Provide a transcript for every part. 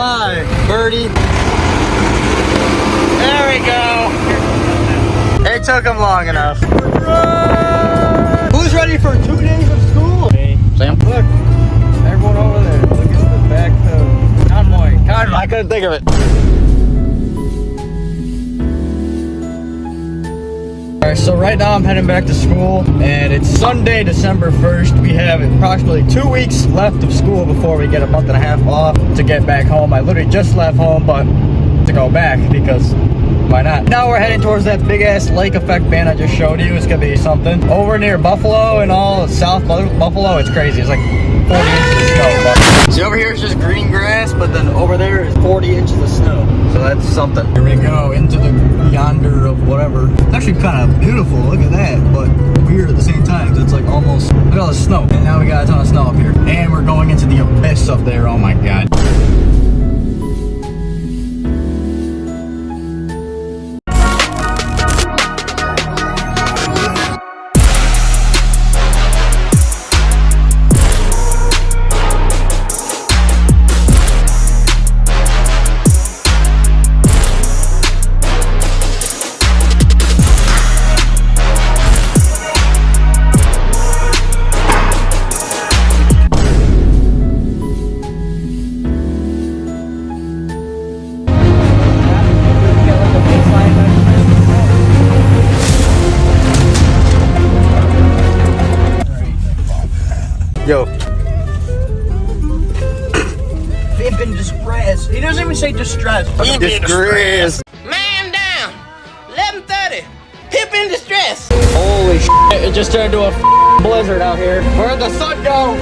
Fly, birdie. There we go. It took him long enough. Who's ready for 2 days of school? Me. Sam. Look, everyone over there. Look at the back convoy. I couldn't think of it. Alright, so right now I'm heading back to school, and it's Sunday, December 1st. We have approximately 2 weeks left of school before we get a month and a half off to get back home. I literally just left home, but to go back because why not? Now we're heading towards that big ass lake effect band I just showed you. It's gonna be something. Over near Buffalo and all, South Buffalo, it's crazy. It's like 40 inches of snow. See, over here is just green grass, but then over there is 40 inches of snow. So that's something. Here we go into the yonder of whatever. It's actually kind of beautiful. Look at that, but weird at the same time because it's like almost, look at all the snow. And now we got a ton of snow up here. And we're going into the abyss up there. Oh my god. Yo. Hip in distress. He doesn't even say distress. Hip in distress. Man down. 11:30. Hip in distress. Holy shit, it just turned into a blizzard out here. Where'd the sun go?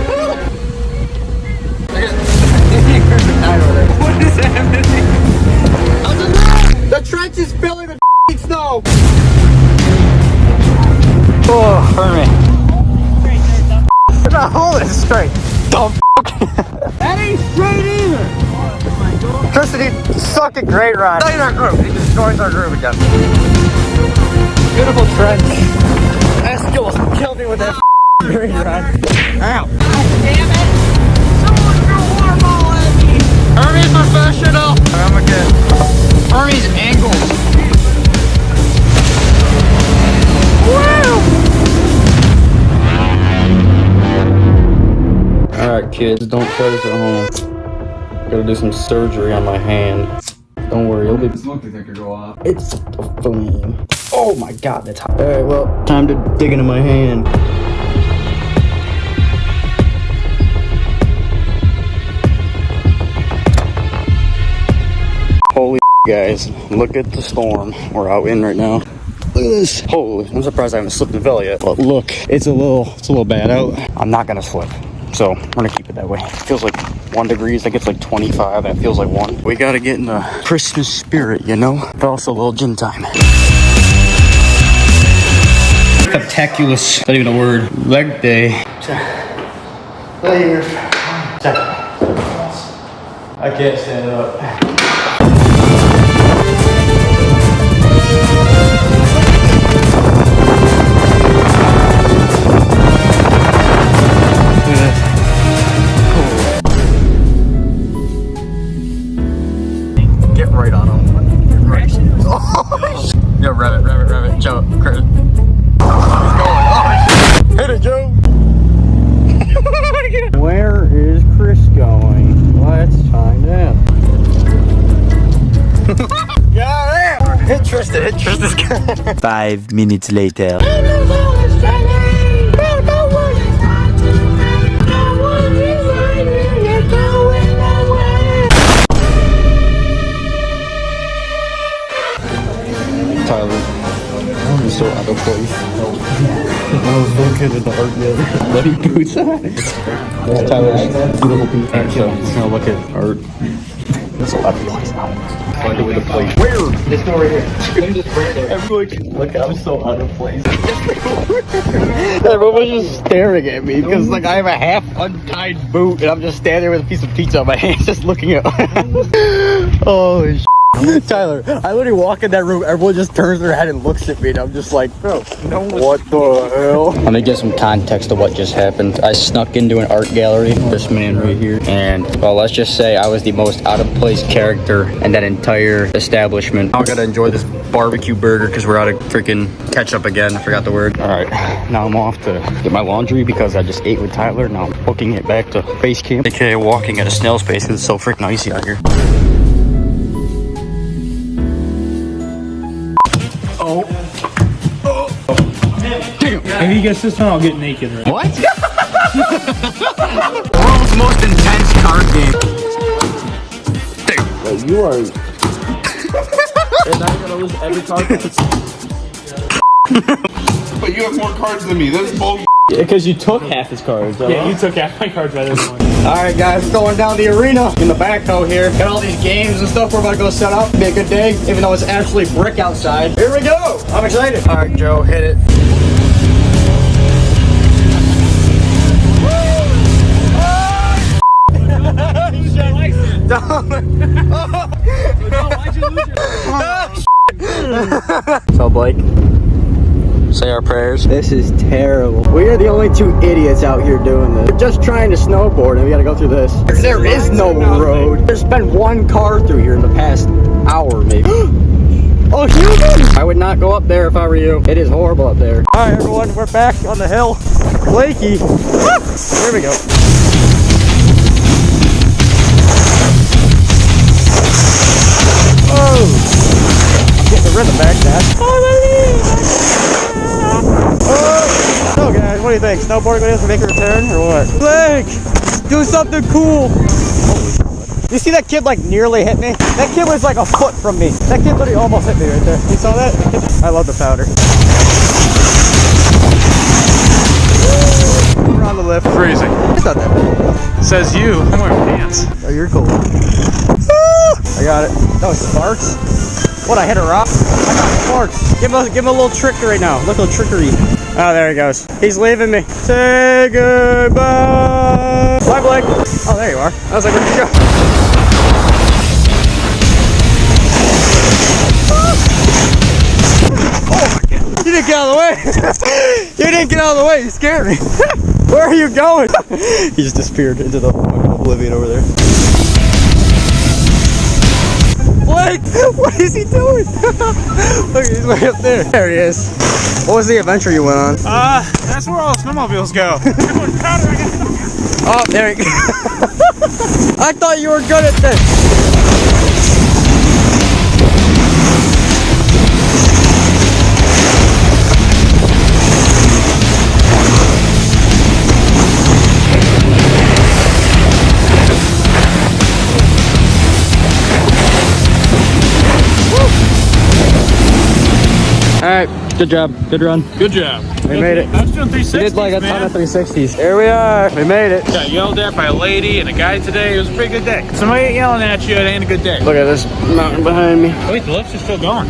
What is happening? The trench is filling with snow. Oh, burn me. The hole is straight. Dumb. That ain't straight either. Tristan, he suck at great ride. Not in our group. He destroys our group again. Beautiful trench. Eskil killed me with that great ride. Ow. God damn it. Someone threw a water ball at me. Hermes professional. I'm a kid. Hermes angles. Woo! Alright kids, don't try this at home. Gotta do some surgery on my hand. Don't worry, it'll be... The smoke detector go off. It's a flame. Oh my god, that's hot. Alright, well, time to dig into my hand. Holy guys, look at the storm we're out in right now. Look at this. Holy, I'm surprised I haven't slipped and fell yet. But look, it's a little bad out. I'm not gonna slip. So we're gonna keep it that way. It feels like 1 degree, I think it's like 25, and it feels like 1. We gotta get in the Christmas spirit, you know? But also a little gym time. Spectaculous, not even a word. Leg day. I can't stand up. Get right on him. Yo, rev it, Joe. Chris. He's going. Oh, hit it, Joe. Where is Chris going? Let's find out. Yeah, hit Tristan. Hit Tristan's gun. 5 minutes later. Tyler, I'm so out of place. I was looking at the art yet. Bloody boots on. Tyler's beautiful boots. Alright, so just gonna look at art. That's a lot of place now. Find a way to play. Where? This door right here. Everyone can look. I'm so out of place. Everyone was just staring at me because like I have a half untied boot and I'm just standing there with a piece of pizza on my hand, just looking at. Holy shit. Tyler, I literally walk in that room, everyone just turns their head and looks at me, and I'm just like, bro, what the hell? Let me give some context to what just happened. I snuck into an art gallery, this man right here, and, well, let's just say I was the most out-of-place character in that entire establishment. Now I gotta enjoy this barbecue burger, because we're out of freaking ketchup again. I forgot the word. All right, now I'm off to get my laundry, because I just ate with Tyler. Now I'm booking it back to base camp, aka walking at a snail's pace, because it's so freaking icy out here. If he gets this one, I'll get naked. Right? What? World's most intense card game. Dude. You are. And I'm gonna lose every card. But you have more cards than me. That's bull. Yeah, because you took half his cards. Yeah, you took half my cards by this one. Alright guys, going down the arena in the backhoe here. Got all these games and stuff we're about to go set up. Be a good day, even though it's absolutely brick outside. Here we go! I'm excited. Alright Joe, hit it. So Blake, say our prayers. This is terrible. We are the only two idiots out here doing this. We're just trying to snowboard and we gotta go through this. There is no road. There's been one car through here in the past hour maybe. Oh, human! I would not go up there if I were you. It is horrible up there. Alright everyone, we're back on the hill. Blakey. Here we go. Oh! Get the rhythm back, Dad. So guys, what do you think? Snowboarding videos will make a return or what? Blake! Do something cool! Holy shit. You see that kid like nearly hit me? That kid was like a foot from me. That kid literally almost hit me right there. You saw that? I love the powder. We're on the lift. Freezing. It's not that bad. Says you. I'm wearing pants. Oh, you're cool. I got it. That was farts. What, I hit a rock? I got farts. Give him a little trick right now. Look, a little trickery. Oh, there he goes. He's leaving me. Say goodbye. Bye, Blake. Oh, there you are. I was like, where'd you go? Oh, you didn't get out of the way. You didn't get out of the way. You scared me. Where are you going? He just disappeared into the oblivion over there. Blake, what is he doing? Look, he's way up there. There he is. What was the adventure you went on? That's where all snowmobiles go. Oh, there he goes. I thought you were good at this. Alright, good job, good run. Good job. We made it. I was doing 360s, We did like a ton man. of 360s. Here we are, we made it. Got yelled at by a lady and a guy today. It was a pretty good day. Somebody yelling at you, it ain't a good day. Look at this mountain behind me. Wait, the lifts are still going.